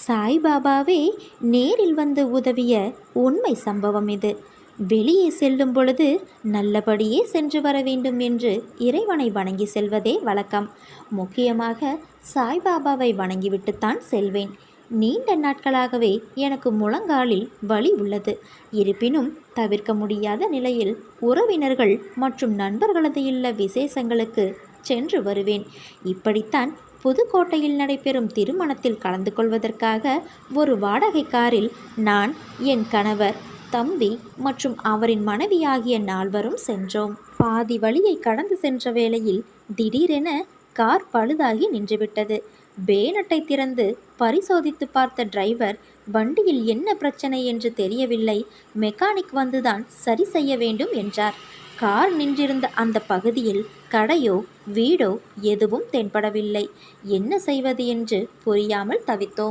சாய்பாபாவே நேரில் வந்து உதவிய உண்மை சம்பவம் இது. வெளியே செல்லும் பொழுது நல்லபடியே சென்று வர வேண்டும் என்று இறைவனை வணங்கி செல்வதே வழக்கம். முக்கியமாக சாய்பாபாவை வணங்கிவிட்டுத்தான் செல்வேன். நீண்ட நாட்களாகவே எனக்கு முழங்காலில் வலி உள்ளது. இருப்பினும் தவிர்க்க முடியாத நிலையில் உறவினர்கள் மற்றும் நண்பர்களது இல்ல விசேஷங்களுக்கு சென்று வருவேன். இப்படித்தான் புதுக்கோட்டையில் நடைபெறும் திருமணத்தில் கலந்து கொள்வதற்காக ஒரு வாடகை காரில் நான், என் கணவர், தம்பி மற்றும் அவரின் மனைவி ஆகிய 4வரும் சென்றோம். பாதி வழியை கடந்து சென்ற வேளையில் திடீரென கார் பழுதாகி நின்றுவிட்டது. பேனட்டை திறந்து பரிசோதித்து பார்த்த டிரைவர், வண்டியில் என்ன பிரச்சனை என்று தெரியவில்லை, மெக்கானிக் வந்துதான் சரி செய்ய வேண்டும் என்றார். கார் நின்றிருந்த அந்த பகுதியில் கடையோ வீடோ எதுவும் தென்படவில்லை. என்ன செய்வது என்று புரியாமல் தவித்தோம்.